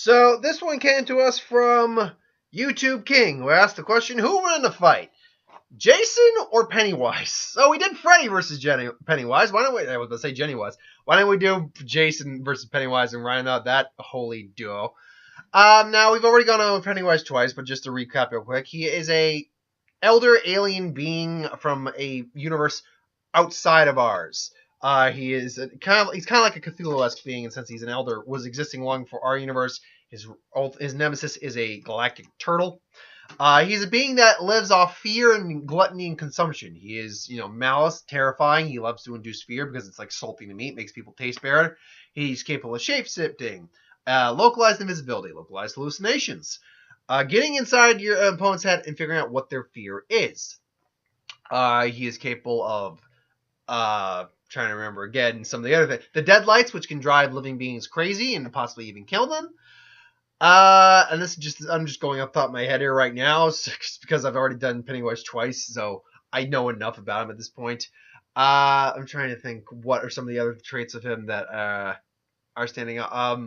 So this one came to us from YouTube King, who asked the question, who will win the fight? Jason or Pennywise? So we did Freddy versus Pennywise. Why don't we, I was going to say Jennywise. Why don't we do Jason versus Pennywise and round out that holy duo? Now we've already gone over Pennywise twice, but just to recap real quick, he is a elder alien being from a universe outside of ours. He's kind of like a Cthulhu-esque being, and since he's an elder, was existing long for our universe. His nemesis is a galactic turtle. He's a being that lives off fear and gluttony and consumption. He is, malice, terrifying. He loves to induce fear because it's like salting the meat, makes people taste better. He's capable of shape-shifting, localized invisibility, localized hallucinations, getting inside your opponent's head and figuring out what their fear is. He is capable of, trying to remember again some of the other things. The deadlights, which can drive living beings crazy and possibly even kill them. And this is I'm just going off the top of my head here right now, because I've already done Pennywise twice, so I know enough about him at this point. I'm trying to think what are some of the other traits of him that are standing out.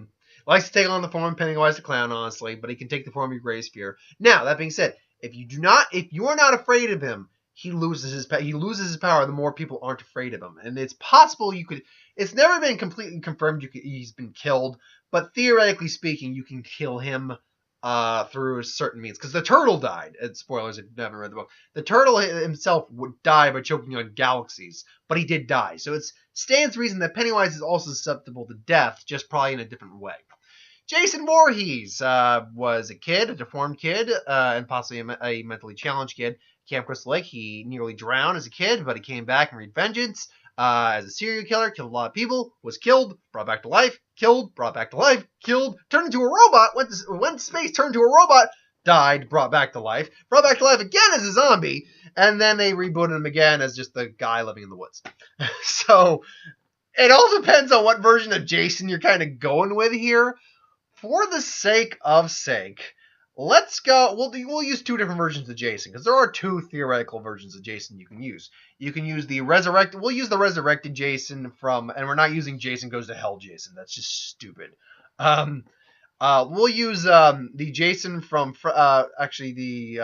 Likes to take on the form of Pennywise the Clown, honestly, but he can take the form of your greatest fear. Now, that being said, if you are not afraid of him, he loses his power the more people aren't afraid of him. And it's possible it's never been completely confirmed he's been killed, but theoretically speaking, you can kill him through certain means. Because the turtle died. And spoilers if you haven't read the book. The turtle himself would die by choking on galaxies, but he did die. So it stands to reason that Pennywise is also susceptible to death, just probably in a different way. Jason Voorhees was a deformed kid, and possibly a mentally challenged kid. Camp Crystal Lake, he nearly drowned as a kid, but he came back and wreaked vengeance. As a serial killer, killed a lot of people, was killed, brought back to life, killed, brought back to life, killed, turned into a robot, went to space, turned into a robot, died, brought back to life again as a zombie, and then they rebooted him again as just the guy living in the woods. So it all depends on what version of Jason you're kind of going with here. For the sake of let's go. We'll use two different versions of Jason, because there are two theoretical versions of Jason you can use. You can use the resurrected. We'll use the resurrected Jason and we're not using Jason Goes to Hell Jason. That's just stupid. We'll use the Jason from Freddy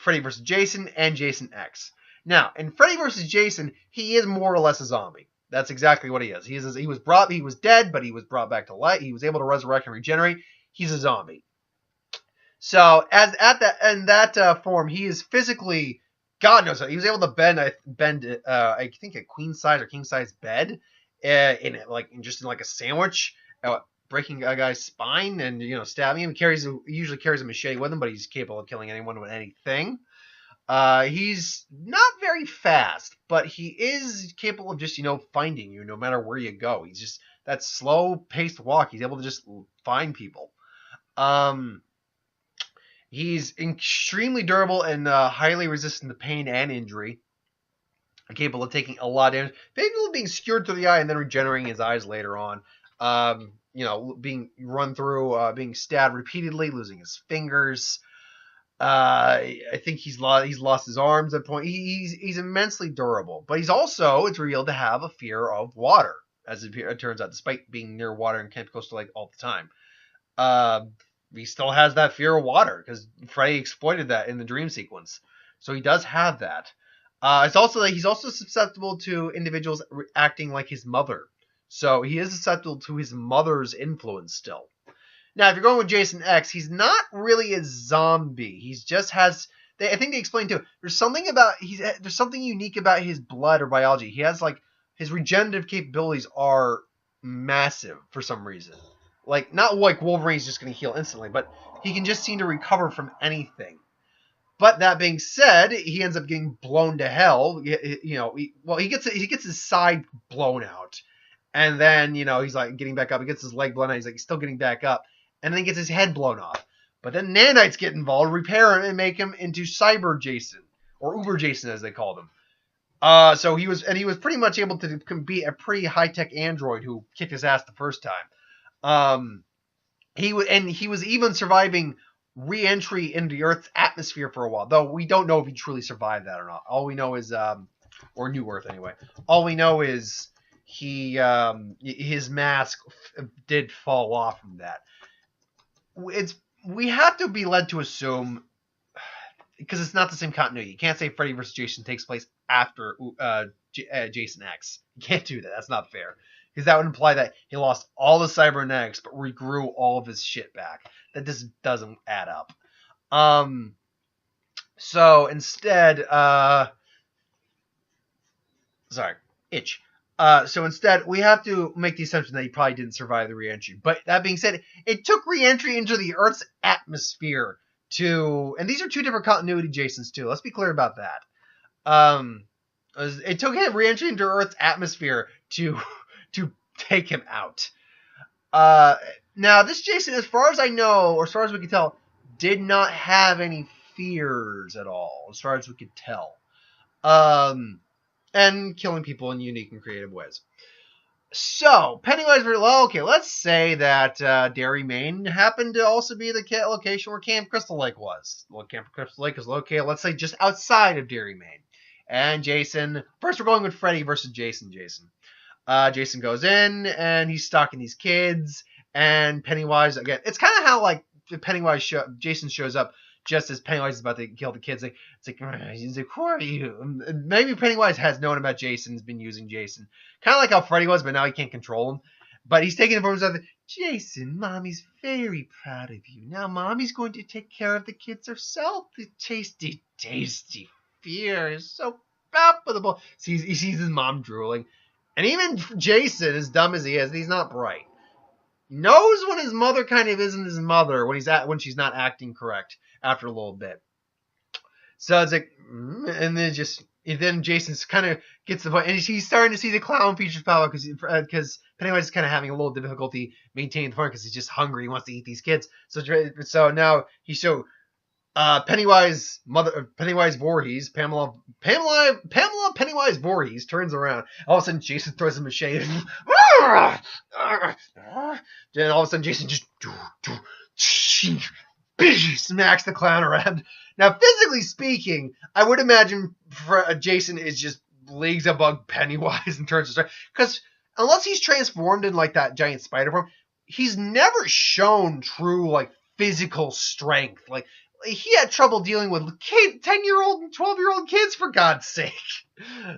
vs. Jason and Jason X. Now, in Freddy vs. Jason, he is more or less a zombie. That's exactly what he is. He was dead, but he was brought back to life. He was able to resurrect and regenerate. He's a zombie. So in that form, he is physically, God knows how, he was able to bend I think a queen size or king size bed, in a sandwich, breaking a guy's spine and stabbing him. He usually carries a machete with him, but he's capable of killing anyone with anything. He's not very fast, but he is capable of just, finding you no matter where you go. He's just that slow-paced walk. He's able to just find people. He's extremely durable and highly resistant to pain and injury. Capable of taking a lot of damage. Capable of being skewered through the eye and then regenerating his eyes later on. Being run through, being stabbed repeatedly, losing his fingers. I think he's lost his arms at a point. He's immensely durable, but he's also, it's revealed, to have a fear of water, as it turns out, despite being near water in Camp Coastal Lake all the time. He still has that fear of water because Freddy exploited that in the dream sequence, so he does have that. It's also that he's also susceptible to individuals acting like his mother, so he is susceptible to his mother's influence still. Now, if you're going with Jason X, he's not really a zombie. He just has. I think they explained too. There's something unique about his blood or biology. He has his regenerative capabilities are massive for some reason. Not like Wolverine's just going to heal instantly, but he can just seem to recover from anything. But that being said, he ends up getting blown to hell. He gets his side blown out, and then he's getting back up. He gets his leg blown out. He's still getting back up. And then he gets his head blown off. But then nanites get involved, repair him, and make him into Cyber Jason, or Uber Jason as they called him. So he was pretty much able to be a pretty high-tech android who kicked his ass the first time. He was even surviving re-entry into the Earth's atmosphere for a while, though we don't know if he truly survived that or not. All we know is, or New Earth anyway. All we know is his mask did fall off from that. we have to be led to assume, because it's not the same continuity. You can't say Freddy vs. Jason takes place after Jason X. You can't do that. That's not fair. Because that would imply that he lost all the cybernetics but regrew all of his shit back. That just doesn't add up. So instead, so instead, we have to make the assumption that he probably didn't survive the re-entry. But that being said, it took re-entry into the Earth's atmosphere and these are two different continuity Jasons too. Let's be clear about that. It took him re-entry into Earth's atmosphere to take him out. Now, this Jason, as far as I know, or as far as we can tell, did not have any fears at all, as far as we could tell. And killing people in unique and creative ways. So, Pennywise, let's say that Derry, Maine happened to also be the location where Camp Crystal Lake was. Well, Camp Crystal Lake is located, let's say, just outside of Derry, Maine. And Jason, first we're going with Freddy versus Jason. Jason goes in, and he's stalking these kids, and Pennywise, again, it's kind of how, like, Jason shows up just as Pennywise is about to kill the kids. He's like, who are you? And maybe Pennywise has known about Jason, has been using Jason. Kind of like how Freddy was, but now he can't control him. But he's taking it for himself. Jason, Mommy's very proud of you. Now Mommy's going to take care of the kids herself. The tasty, tasty fear is so palpable. He sees his mom drooling. And even Jason, as dumb as he is, he's not bright. He knows when his mother kind of isn't his mother, when she's not acting correct after a little bit. So it's like, and then Jason kind of gets the point, and he's starting to see the clown features power because Pennywise is kind of having a little difficulty maintaining the point because he's just hungry. He wants to eat these kids. So now he showed Pennywise Voorhees, Pamela Pennywise Voorhees turns around. All of a sudden, Jason throws a machete. Then all of a sudden, Jason just smacks the clown around. Now, physically speaking, I would imagine Jason is just leagues above Pennywise in terms of strength. Because unless he's transformed in like that giant spider form, he's never shown true like physical strength. Like he had trouble dealing with 10-year-old and 12-year-old kids, for God's sake.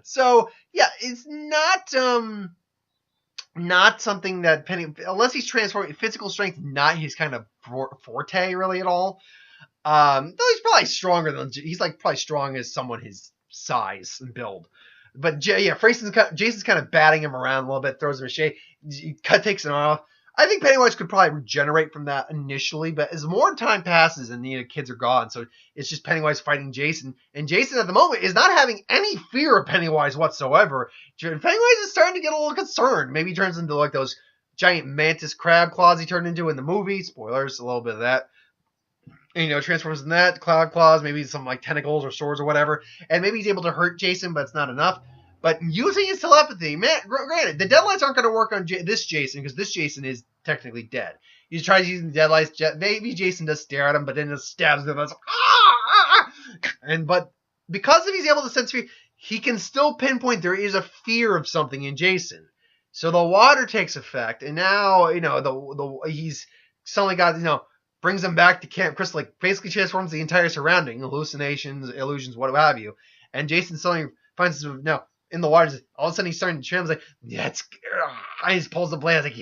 So yeah, it's not something that unless he's transformed, physical strength not his kind of forte really at all. Though he's probably stronger he's like probably strong as someone his size and build. But yeah, Jason's kind of batting him around a little bit, throws him a shade, takes it off. I think Pennywise could probably regenerate from that initially, but as more time passes and the kids are gone, so it's just Pennywise fighting Jason, and Jason at the moment is not having any fear of Pennywise whatsoever. Pennywise is starting to get a little concerned. Maybe he turns into like those giant mantis crab claws he turned into in the movie. Spoilers, a little bit of that. And, transforms in that, cloud claws, maybe some like tentacles or swords or whatever, and maybe he's able to hurt Jason, but it's not enough. But using his telepathy, man, granted, the deadlights aren't going to work on this Jason because this Jason is technically dead. He tries using the deadlights. Maybe Jason does stare at him, but then just stabs him. But because he's able to sense fear, he can still pinpoint there is a fear of something in Jason. So the water takes effect, and now he's suddenly got brings him back to Camp Crystal, like basically transforms the entire surrounding, hallucinations, illusions, what have you. And Jason suddenly finds himself in the water. All of a sudden he's starting to swim. He's like, yes. He just pulls the blade. He's like,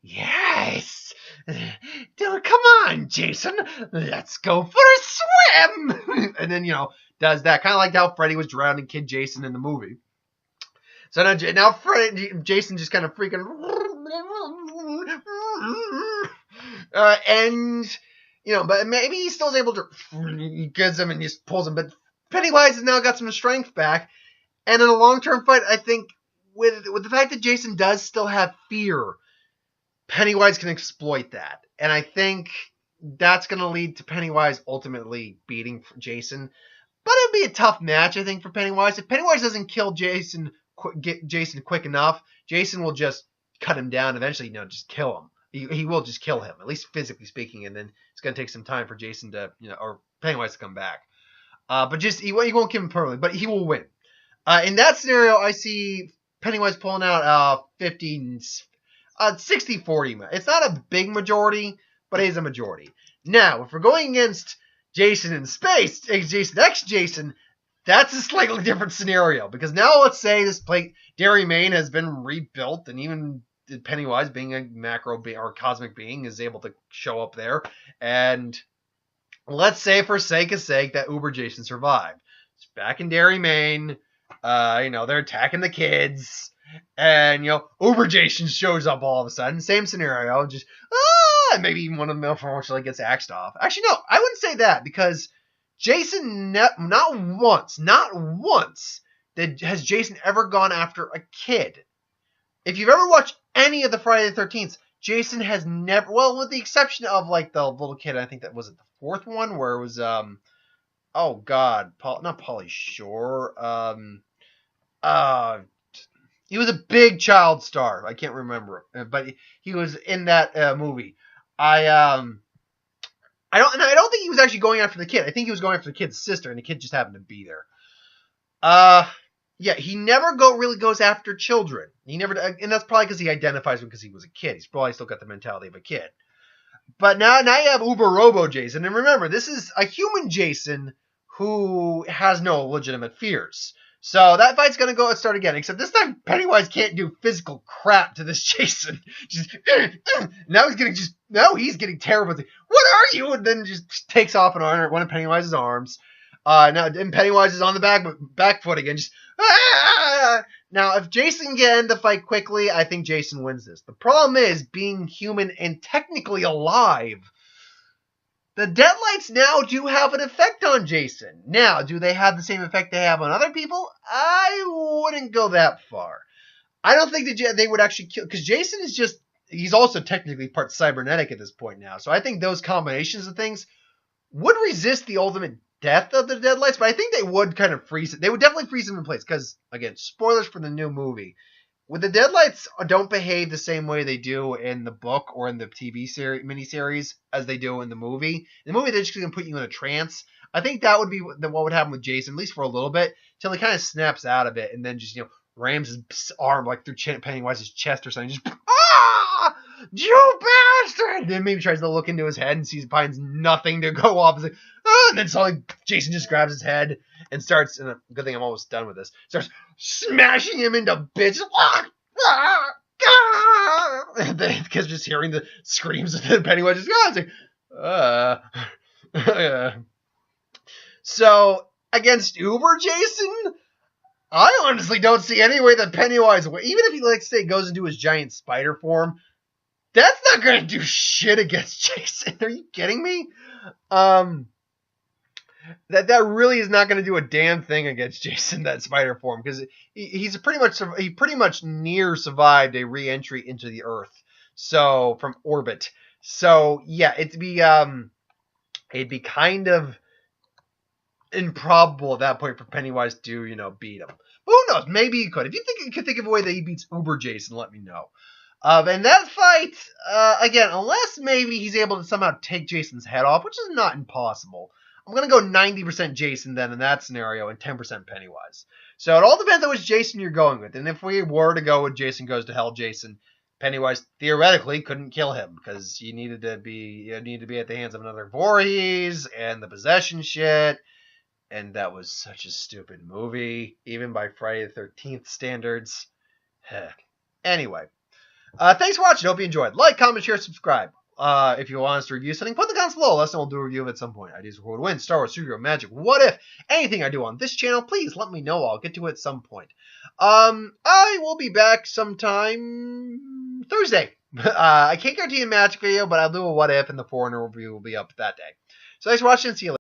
yes. Dude, come on, Jason. Let's go for a swim. And then, does that. Kind of like how Freddy was drowning Kid Jason in the movie. So now Jason just kind of freaking... but maybe he still is able to... He gets him and just pulls him. But Pennywise has now got some strength back. And in a long-term fight, I think with the fact that Jason does still have fear, Pennywise can exploit that. And I think that's going to lead to Pennywise ultimately beating Jason. But it'd be a tough match, I think, for Pennywise. If Pennywise doesn't kill Jason, get Jason quick enough, Jason will just cut him down. Eventually, just kill him. He will just kill him, at least physically speaking. And then it's going to take some time for Jason to, or Pennywise to come back. But he won't kill him permanently, but he will win. In that scenario, I see Pennywise pulling out 60-40. It's not a big majority, but he's a majority. Now, if we're going against Jason in space, Jason X Jason, that's a slightly different scenario. Because now let's say this Dairy Maine has been rebuilt, and even Pennywise, being a macro or cosmic being, is able to show up there. And let's say, for sake of sake, that Uber Jason survived. It's back in Dairy Maine. They're attacking the kids. And, Uber Jason shows up all of a sudden. Same scenario. Just, maybe even one of them unfortunately gets axed off. Actually, no, I wouldn't say that, because Jason, not once has Jason ever gone after a kid. If you've ever watched any of the Friday the 13th, Jason has never, well, with the exception of, like, the little kid, I think that was it the fourth one, where it was, oh god, not Pauly Shore, he was a big child star. I can't remember, but he was in that movie. I don't think he was actually going after the kid. I think he was going after the kid's sister, and the kid just happened to be there. Yeah, he never really goes after children. He never, and that's probably because he identifies with because he was a kid. He's probably still got the mentality of a kid. But now you have Uber Robo Jason, and remember, this is a human Jason who has no legitimate fears. So that fight's gonna start again. Except this time, Pennywise can't do physical crap to this Jason. Now he's getting terrible. What are you? And then just takes off one of Pennywise's arms. And Pennywise is on the back foot again. Now, if Jason can end the fight quickly, I think Jason wins this. The problem is, being human and technically alive, the deadlights now do have an effect on Jason. Now, do they have the same effect they have on other people? I wouldn't go that far. I don't think that they would actually kill, because Jason is he's also technically part cybernetic at this point now. So I think those combinations of things would resist the ultimate death of the deadlights, but I think they would kind of freeze it. They would definitely freeze them in place, because, again, spoilers for the new movie. When the deadlights don't behave the same way they do in the book or in the TV miniseries as they do in the movie. In the movie, they're just going to put you in a trance. I think that would be what would happen with Jason, at least for a little bit, till he kind of snaps out of it and then just, rams his arm like through Pennywise's chest or something. Just, you bastard! And then maybe tries to look into his head and finds nothing to go off. Like, and then suddenly Jason just grabs his head and starts, and good thing I'm almost done with this, starts smashing him into bits. And then, because just hearing the screams of Pennywise, it's like, So, against Uber Jason, I honestly don't see any way that Pennywise, even if he, like, say, goes into his giant spider form, that's not going to do shit against Jason. Are you kidding me? That really is not going to do a damn thing against Jason, that spider form, because he pretty much near survived a re-entry into the Earth, so from orbit. So yeah, it'd be kind of improbable at that point for Pennywise to beat him. But who knows? Maybe he could. If you could think of a way that he beats Uber Jason, let me know. And that fight, again, unless maybe he's able to somehow take Jason's head off, which is not impossible, I'm going to go 90% Jason then in that scenario and 10% Pennywise. So it all depends on which Jason you're going with. And if we were to go with Jason Goes to Hell Jason, Pennywise theoretically couldn't kill him because you needed to be at the hands of another Voorhees and the possession shit. And that was such a stupid movie, even by Friday the 13th standards. Anyway. Thanks for watching. Hope you enjoyed. Like, comment, share, subscribe. If you want us to review something, put in the comments below. Let us know, we'll do a review of it at some point. Ideas for who would win, Star Wars, superhero, magic, what if, anything I do on this channel, please let me know. I'll get to it at some point. I will be back sometime Thursday. I can't guarantee a magic video, but I'll do a what if, and the Foreigner review will be up that day. So thanks for watching. See you later.